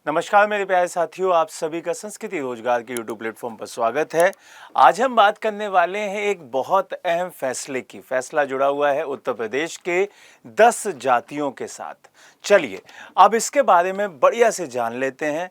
नमस्कार मेरे प्यारे साथियों, आप सभी का संस्कृति रोजगार के यूट्यूब प्लेटफॉर्म पर स्वागत है। आज हम बात करने वाले हैं एक बहुत अहम फैसले की। फैसला जुड़ा हुआ है उत्तर प्रदेश के 10 जातियों के साथ। चलिए अब इसके बारे में बढ़िया से जान लेते हैं।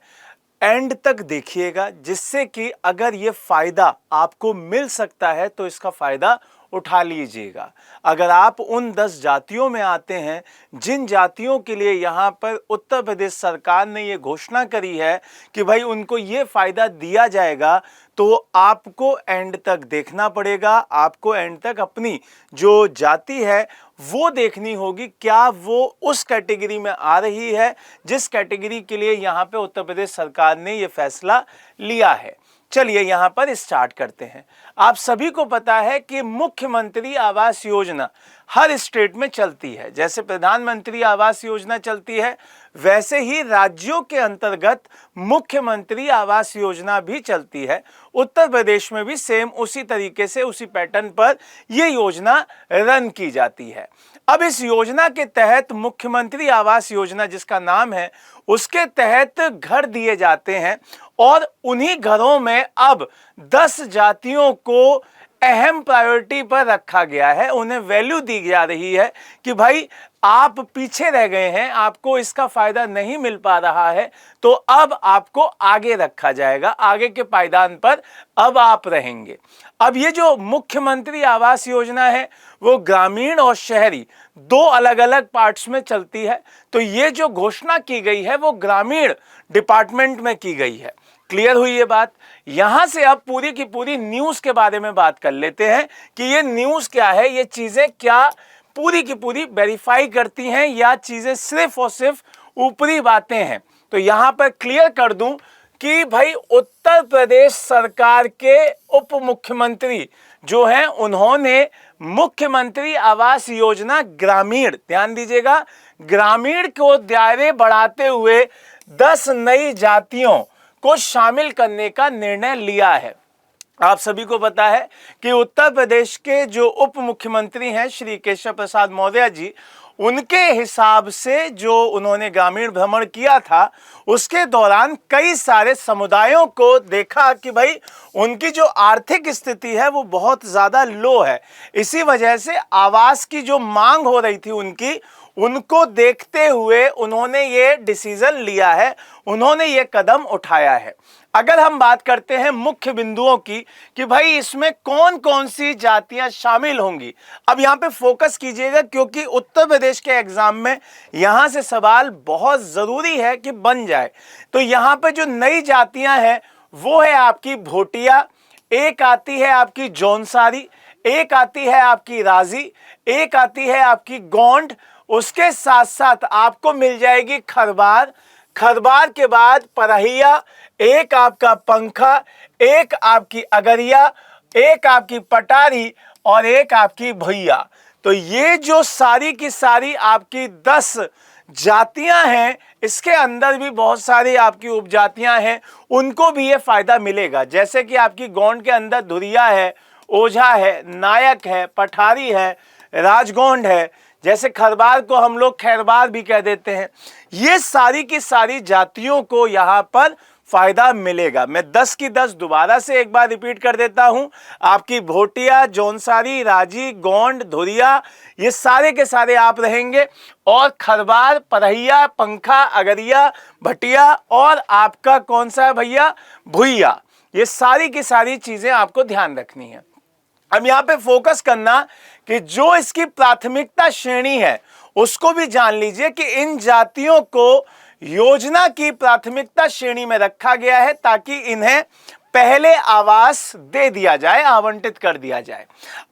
एंड तक देखिएगा, जिससे कि अगर ये फायदा आपको मिल सकता है तो इसका फायदा उठा लीजिएगा। अगर आप उन 10 जातियों में आते हैं जिन जातियों के लिए यहाँ पर उत्तर प्रदेश सरकार ने ये घोषणा करी है कि भाई उनको ये फायदा दिया जाएगा, तो आपको एंड तक देखना पड़ेगा। आपको एंड तक अपनी जो जाति है वो देखनी होगी, क्या वो उस कैटेगरी में आ रही है जिस कैटेगरी के लिए यहाँ पे उत्तर प्रदेश सरकार ने ये फैसला लिया है। चलिए यहाँ पर स्टार्ट करते हैं। आप सभी को पता है कि मुख्यमंत्री आवास योजना हर स्टेट में चलती है। जैसे प्रधानमंत्री आवास योजना चलती है, वैसे ही राज्यों के अंतर्गत मुख्यमंत्री आवास योजना भी चलती है। उत्तर प्रदेश में भी सेम उसी तरीके से, उसी पैटर्न पर यह योजना रन की जाती है। अब इस योजना के तहत मुख्यमंत्री आवास योजना जिसका नाम है, उसके तहत घर दिए जाते हैं और उन्हीं घरों में अब 10 जातियों को अहम प्रायोरिटी पर रखा गया है। उन्हें वैल्यू दी जा रही है कि भाई आप पीछे रह गए हैं, आपको इसका फायदा नहीं मिल पा रहा है, तो अब आपको आगे रखा जाएगा, आगे के पायदान पर अब आप रहेंगे। अब ये जो मुख्यमंत्री आवास योजना है वो ग्रामीण और शहरी दो अलग अलग पार्ट्स में चलती है। तो ये जो घोषणा की गई है वो ग्रामीण डिपार्टमेंट में की गई है। क्लियर हुई ये बात। यहां से अब पूरी की पूरी न्यूज के बारे में बात कर लेते हैं कि ये न्यूज क्या है, ये चीजें क्या पूरी की पूरी वेरीफाई करती हैं या चीजें सिर्फ और सिर्फ ऊपरी बातें हैं। तो यहां पर क्लियर कर दूं कि भाई उत्तर प्रदेश सरकार के उप मुख्यमंत्री जो हैं, उन्होंने मुख्यमंत्री आवास योजना ग्रामीण, ध्यान दीजिएगा, ग्रामीण को दायरे बढ़ाते हुए 10 नई जातियों को शामिल करने का निर्णय लिया है। आप सभी को पता है कि उत्तर प्रदेश के जो उप मुख्यमंत्री हैं श्री केशव प्रसाद मौर्य जी, उनके हिसाब से जो उन्होंने ग्रामीण भ्रमण किया था उसके दौरान कई सारे समुदायों को देखा कि भाई उनकी जो आर्थिक स्थिति है वो बहुत ज़्यादा लो है। इसी वजह से आवास की जो मांग हो रही थी उनको देखते हुए उन्होंने ये डिसीजन लिया है, उन्होंने ये कदम उठाया है। अगर हम बात करते हैं मुख्य बिंदुओं की कि भाई इसमें कौन कौन सी जातियां शामिल होंगी, अब यहां पे फोकस कीजिएगा क्योंकि उत्तर प्रदेश के एग्जाम में यहां से सवाल बहुत जरूरी है कि बन जाए। तो यहां पे जो नई जातियां हैं वो है आपकी भोटिया, एक आती है आपकी जौनसारी, एक आती है आपकी राजी, एक आती है आपकी गोंड, उसके साथ साथ आपको मिल जाएगी खरबार, खरबार के बाद परहिया, एक आपका पंखा, एक आपकी अगरिया, एक आपकी पटारी और एक आपकी भुइया। तो ये जो सारी की सारी आपकी 10 जातियां हैं, इसके अंदर भी बहुत सारी आपकी उपजातियां हैं, उनको भी ये फायदा मिलेगा। जैसे कि आपकी गोंड के अंदर धुरिया है, ओझा है, नायक है, पठारी है, राजगोंड है, जैसे खरबार को हम लोग खैरबार भी कह देते हैं। ये सारी की सारी जातियों को यहाँ पर फायदा मिलेगा। मैं 10 की 10 दोबारा से एक बार रिपीट कर देता हूं। आपकी भोटिया, जौनसारी, राजी, गोंड, धुरिया, ये सारे के सारे आप रहेंगे और खरबार, परहिया, पंखा, अगरिया, भटिया और आपका कौन सा है भैया, भुइया, ये सारी की सारी चीजें आपको ध्यान रखनी है। अब यहाँ पे फोकस करना कि जो इसकी प्राथमिकता श्रेणी है उसको भी जान लीजिए कि इन जातियों को योजना की प्राथमिकता श्रेणी में रखा गया है ताकि इन्हें पहले आवास दे दिया जाए, आवंटित कर दिया जाए।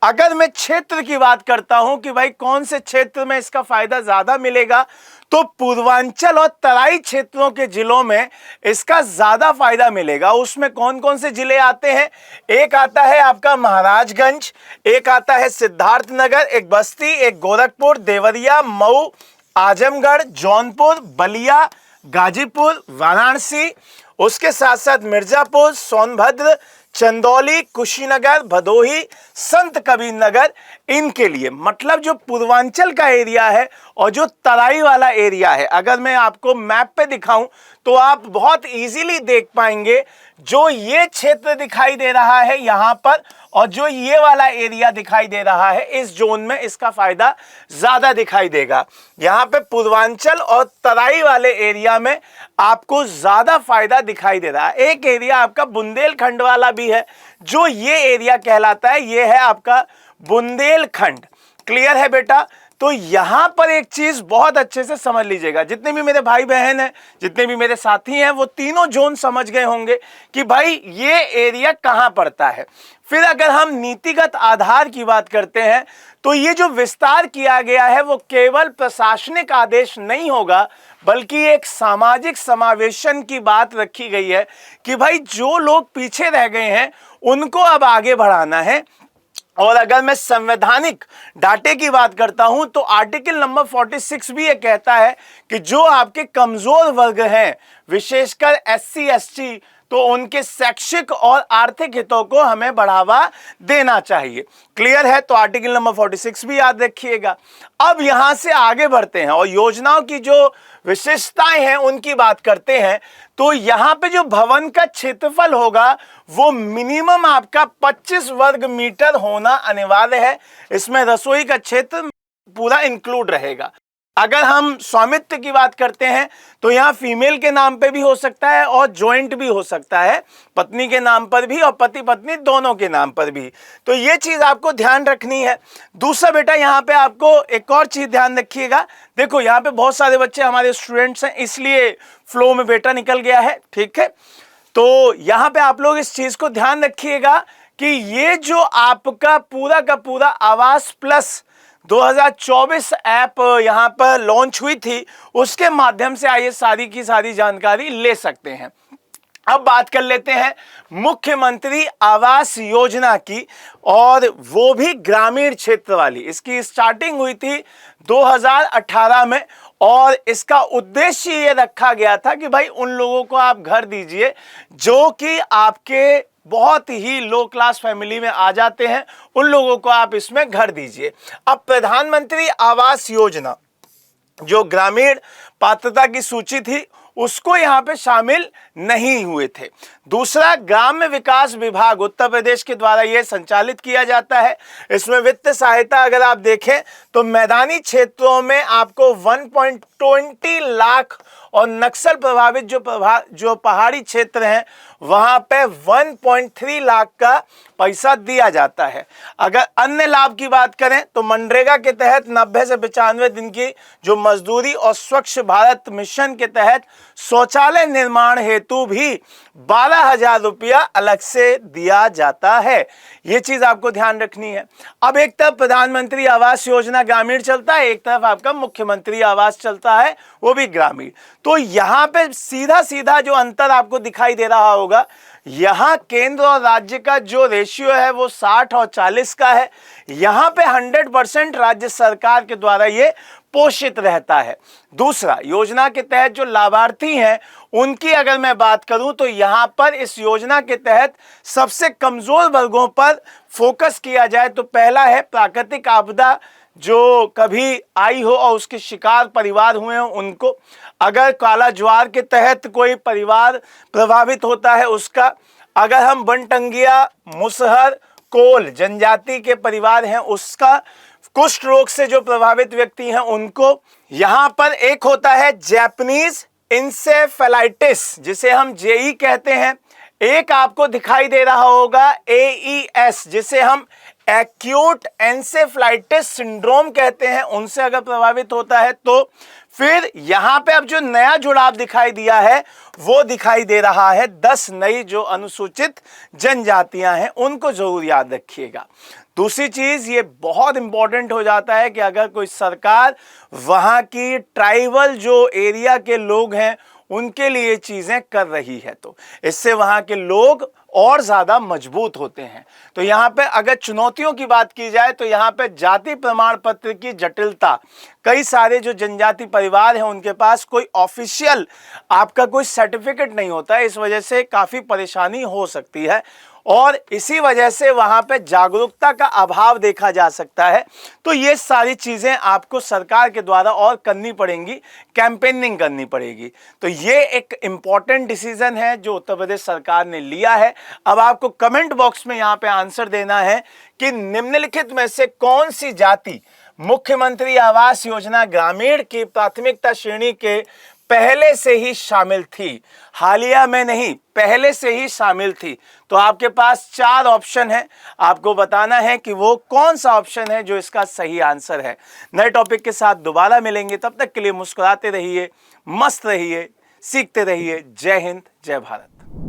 अगर मैं क्षेत्र की बात करता हूं कि भाई कौन से क्षेत्र में इसका फायदा ज्यादा मिलेगा, तो पूर्वांचल और तराई क्षेत्रों के जिलों में इसका ज्यादा फायदा मिलेगा। उसमें कौन कौन से जिले आते हैं, एक आता है आपका महाराजगंज, एक आता है सिद्धार्थनगर, एक बस्ती, एक गोरखपुर, देवरिया, मऊ, आजमगढ़, जौनपुर, बलिया, गाजीपुर, वाराणसी उसके साथ साथ मिर्जापुर, सोनभद्र, चंदौली, कुशीनगर, भदोही, संत कबीर नगर, इनके लिए मतलब जो पूर्वांचल का एरिया है और जो तराई वाला एरिया है, अगर मैं आपको मैप पे दिखाऊं तो आप बहुत इजीली देख पाएंगे। जो ये क्षेत्र दिखाई दे रहा है यहां पर और जो ये वाला एरिया दिखाई दे रहा है इस जोन में, इसका फायदा ज्यादा दिखाई देगा। यहां पे पूर्वांचल और तराई वाले एरिया में आपको ज्यादा फायदा दिखाई दे रहा है। एक एरिया आपका बुंदेलखंड वाला भी है, जो ये एरिया कहलाता है, ये है आपका बुंदेलखंड। क्लियर है बेटा? तो यहां पर एक चीज बहुत अच्छे से समझ लीजिएगा, जितने भी मेरे भाई बहन हैं, जितने भी मेरे साथी हैं, वो तीनों जोन समझ गए होंगे कि भाई ये एरिया कहां पड़ता है। फिर अगर हम नीतिगत आधार की बात करते हैं तो ये जो विस्तार किया गया है वो केवल प्रशासनिक आदेश नहीं होगा, बल्कि एक सामाजिक समावेशन की बात रखी गई है कि भाई जो लोग पीछे रह गए हैं उनको अब आगे बढ़ाना है। और अगर मैं संवैधानिक डाटे की बात करता हूं तो आर्टिकल नंबर 46 भी ये कहता है कि जो आपके कमजोर वर्ग हैं, विशेषकर SC ST, तो उनके शैक्षिक और आर्थिक हितों को हमें बढ़ावा देना चाहिए। क्लियर है? तो आर्टिकल नंबर 46 भी याद रखिएगा। अब यहां से आगे बढ़ते हैं और योजनाओं की जो विशेषताएं हैं उनकी बात करते हैं। तो यहां पे जो भवन का क्षेत्रफल होगा वो मिनिमम आपका 25 वर्ग मीटर होना अनिवार्य है। इसमें रसोई का क्षेत्र पूरा इंक्लूड रहेगा। अगर हम स्वामित्व की बात करते हैं तो यहाँ फीमेल के नाम पे भी हो सकता है और जॉइंट भी हो सकता है, पत्नी के नाम पर भी और पति पत्नी दोनों के नाम पर भी। तो ये चीज आपको ध्यान रखनी है। दूसरा बेटा यहाँ पे आपको एक और चीज ध्यान रखिएगा। देखो यहाँ पे बहुत सारे बच्चे हमारे स्टूडेंट्स हैं, इसलिए फ्लो में बेटा निकल गया है, ठीक है। तो यहाँ पे आप लोग इस चीज को ध्यान रखिएगा कि ये जो आपका पूरा का पूरा आवास प्लस 2024 ऐप यहां पर लॉन्च हुई थी, उसके माध्यम से आइए सारी की सारी जानकारी ले सकते हैं। अब बात कर लेते हैं मुख्यमंत्री आवास योजना की, और वो भी ग्रामीण क्षेत्र वाली। इसकी स्टार्टिंग हुई थी 2018 में और इसका उद्देश्य ये रखा गया था कि भाई उन लोगों को आप घर दीजिए जो कि आपके बहुत ही लो क्लास फैमिली में आ जाते हैं, उन लोगों को आप इसमें घर दीजिए। अब प्रधानमंत्री आवास योजना जो ग्रामीण पात्रता की सूची थी उसको यहां पे शामिल नहीं हुए थे। दूसरा, ग्राम्य विकास विभाग उत्तर प्रदेश के द्वारा यह संचालित किया जाता है। इसमें वित्त सहायता अगर आप देखें तो मैदानी क्षेत्रों में आपको 1.20 लाख और नक्सल प्रभावित जो पहाड़ी क्षेत्र हैं वहां पे 1.3 लाख का पैसा दिया जाता है। अगर अन्य लाभ की बात करें तो मनरेगा के तहत 90 से 95 दिन की जो मजदूरी और स्वच्छ भारत मिशन के तहत शौचालय निर्माण हेतु भी 12,000 रुपया अलग से दिया जाता है। यह चीज आपको ध्यान रखनी है। अब एक तरफ प्रधानमंत्री आवास योजना ग्रामीण चलता है, एक तरफ आपका मुख्यमंत्री आवास चलता है, वो भी ग्रामीण। तो यहां पे सीधा सीधा जो अंतर आपको दिखाई दे रहा होगा, यहां केंद्र और राज्य का जो रेशियो है वो 60 और 40 का है। यहां पे 100% राज्य सरकार के द्वारा ये पोषित रहता है। दूसरा, योजना के तहत जो लाभार्थी हैं उनकी अगर मैं बात करूं तो यहां पर इस योजना के तहत सबसे कमजोर वर्गों पर फोकस किया जाए तो पहला है प्राकृतिक आपदा जो कभी आई हो और उसके शिकार परिवार हुए हो उनको। अगर काला ज्वार के तहत कोई परिवार प्रभावित होता है उसका। अगर हम बनटंगिया, मुसहर, कोल जनजाति के परिवार हैं उसका। कुष्ठ रोग से जो प्रभावित व्यक्ति हैं उनको। यहां पर एक होता है जैपनीज इंसेफेलाइटिस जिसे हम जेई कहते हैं। एक आपको दिखाई दे रहा होगा AES जिसे हम एक्यूट एंसेफ्लाइटिस सिंड्रोम कहते हैं, उनसे अगर प्रभावित होता है तो। फिर यहां पे अब जो नया जुड़ाव दिखाई दिया है वो दिखाई दे रहा है 10 नई जो अनुसूचित जनजातियां हैं उनको जरूर याद रखिएगा। दूसरी चीज ये बहुत इंपॉर्टेंट हो जाता है कि अगर कोई सरकार वहां की ट्राइबल जो एरिया के लोग हैं उनके लिए चीजें कर रही है, तो इससे वहां के लोग और ज्यादा मजबूत होते हैं। तो यहाँ पे अगर चुनौतियों की बात की जाए तो यहाँ पे जाति प्रमाण पत्र की जटिलता, कई सारे जो जनजाति परिवार हैं उनके पास कोई ऑफिशियल आपका कोई सर्टिफिकेट नहीं होता है, इस वजह से काफी परेशानी हो सकती है और इसी वजह से वहां पे जागरूकता का अभाव देखा जा सकता है। तो ये सारी चीजें आपको सरकार के द्वारा और करनी पड़ेंगी, कैंपेनिंग करनी पड़ेगी। तो ये एक इंपॉर्टेंट डिसीजन है जो उत्तर प्रदेश सरकार ने लिया है। अब आपको कमेंट बॉक्स में यहां पे आंसर देना है कि निम्नलिखित में से कौन सी जाति मुख्यमंत्री आवास योजना ग्रामीण की प्राथमिकता श्रेणी के पहले से ही शामिल थी, हालिया में नहीं, पहले से ही शामिल थी। तो आपके पास 4 ऑप्शन है, आपको बताना है कि वो कौन सा ऑप्शन है जो इसका सही आंसर है। नए टॉपिक के साथ दोबारा मिलेंगे, तब तक के लिए मुस्कुराते रहिए, मस्त रहिए, सीखते रहिए। जय हिंद, जय भारत।